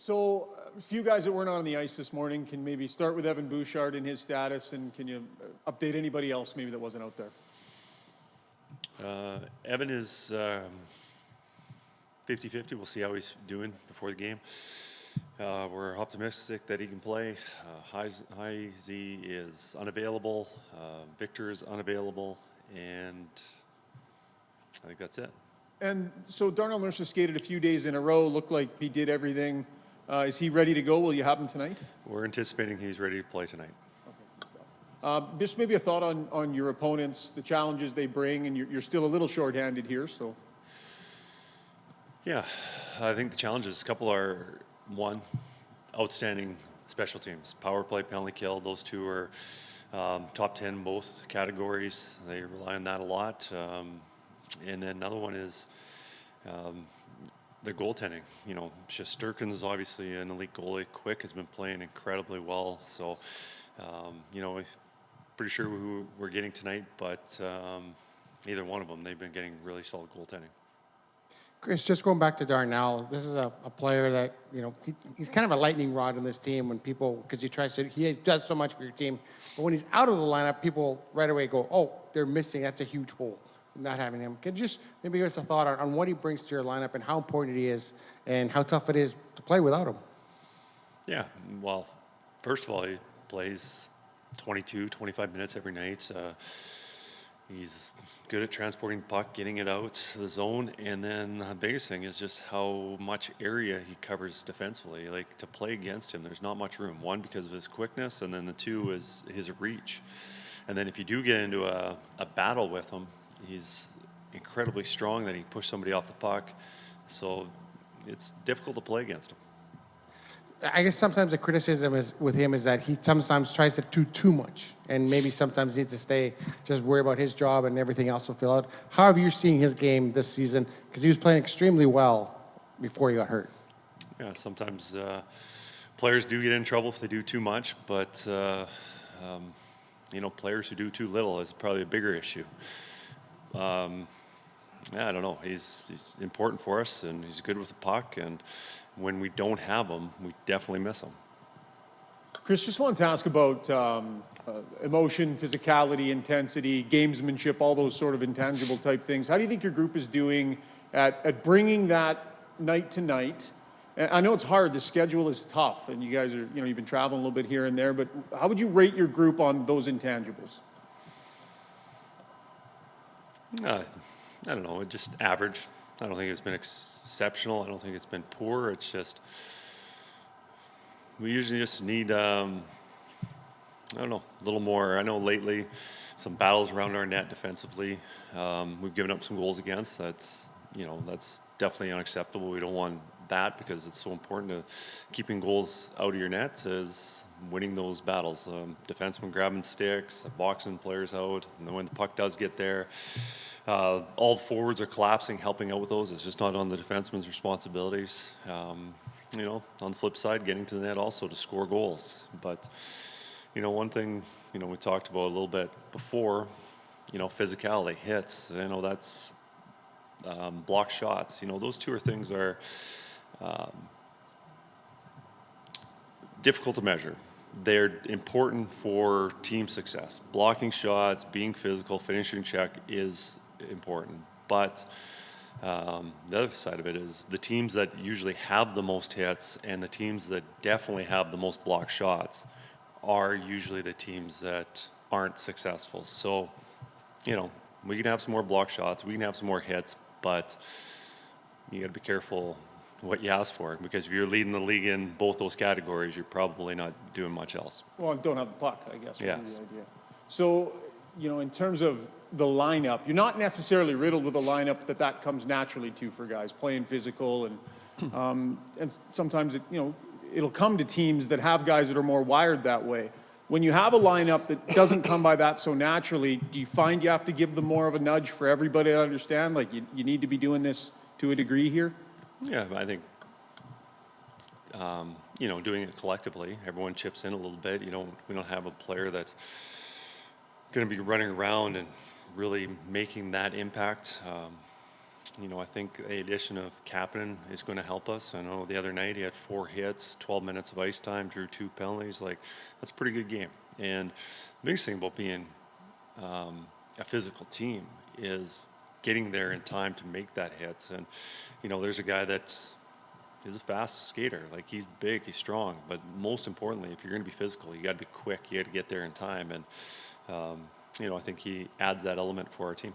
So, a few guys that weren't on the ice this morning can maybe start with Evan Bouchard and his status, and can you update anybody else maybe that wasn't out there? Evan is 50-50. We'll see how he's doing before the game. We're optimistic that he can play. High Z is unavailable. Victor is unavailable. And I think that's it. And so Darnell Nurse has skated a few days in a row, looked like he did everything. Is he ready to go? Will you have him tonight? We're anticipating he's ready to play tonight. Okay, good stuff. Just maybe a thought on your opponents, the challenges they bring, and you're still a little shorthanded here, so. Yeah, I think the challenges, a couple are, one, outstanding special teams. Power play, penalty kill, those two are top 10 in both categories. They rely on that a lot. And then another one is their goaltending. You know, Shesterkin is obviously an elite goalie. Quick has been playing incredibly well. So, you know, I'm pretty sure who we're getting tonight, but either one of them, they've been getting really solid goaltending. Chris, just going back to Darnell, this is a player that, you know, he's kind of a lightning rod in this team when people, because he does so much for your team. But when he's out of the lineup, people right away go, oh, they're missing. That's a huge hole, not having him. Can you just maybe give us a thought on what he brings to your lineup and how important he is and how tough it is to play without him? Yeah, well, first of all, he plays 22, 25 minutes every night. He's good at transporting the puck, getting it out to the zone, and then the biggest thing is just how much area he covers defensively. Like, to play against him, there's not much room. One, because of his quickness, and then the two is his reach. And then if you do get into a battle with him, he's incredibly strong that he can push somebody off the puck. So it's difficult to play against him. I guess sometimes the criticism with him is that he sometimes tries to do too much and maybe sometimes needs to stay, just worry about his job and everything else will fill out. How have you seen his game this season? Because he was playing extremely well before he got hurt. Yeah, sometimes players do get in trouble if they do too much, but you know, players who do too little is probably a bigger issue. Yeah, I don't know. He's important for us, and he's good with the puck, and when we don't have him, we definitely miss him. Chris, just wanted to ask about emotion, physicality, intensity, gamesmanship, all those sort of intangible type things. How do you think your group is doing at bringing that night to night? And I know it's hard. The schedule is tough, and you guys are, you know, you've been traveling a little bit here and there, but how would you rate your group on those intangibles? I don't know, just average. I don't think it's been exceptional. I don't think it's been poor. It's just, we usually just need, I don't know, a little more. I know lately some battles around our net defensively. We've given up some goals against. That's, you know, that's definitely unacceptable. We don't want that because it's so important to keeping goals out of your net is winning those battles. Defensemen grabbing sticks, boxing players out, and then when the puck does get there, all the forwards are collapsing, helping out with those. It's just not on the defenseman's responsibilities. You know, on the flip side, getting to the net also to score goals. But, you know, one thing, you know, we talked about a little bit before, you know, physicality, hits, you know, that's block shots. You know, those two things are difficult to measure. They're important for team success. Blocking shots, being physical, finishing check is important. But the other side of it is the teams that usually have the most hits and the teams that definitely have the most blocked shots are usually the teams that aren't successful. So, you know, we can have some more block shots, we can have some more hits, but you got to be careful what you ask for, because if you're leading the league in both those categories, you're probably not doing much else. Well, don't have the puck, I guess. Yes. Would be the idea. So, you know, in terms of the lineup, you're not necessarily riddled with a lineup that comes naturally to for guys playing physical, and sometimes it, you know, it'll come to teams that have guys that are more wired that way. When you have a lineup that doesn't come by that so naturally, do you find you have to give them more of a nudge for everybody to understand, like you need to be doing this to a degree here? Yeah, I think, you know, doing it collectively, everyone chips in a little bit. We don't have a player that's going to be running around and really making that impact. I think the addition of Kapanen is going to help us. I know the other night he had 4 hits, 12 minutes of ice time, drew 2 penalties. Like, that's a pretty good game. And the biggest thing about being a physical team is getting there in time to make that hit. And, there's a guy that's a fast skater. Like, he's big, he's strong. But most importantly, if you're going to be physical, you got to be quick. You got to get there in time. And, I think he adds that element for our team.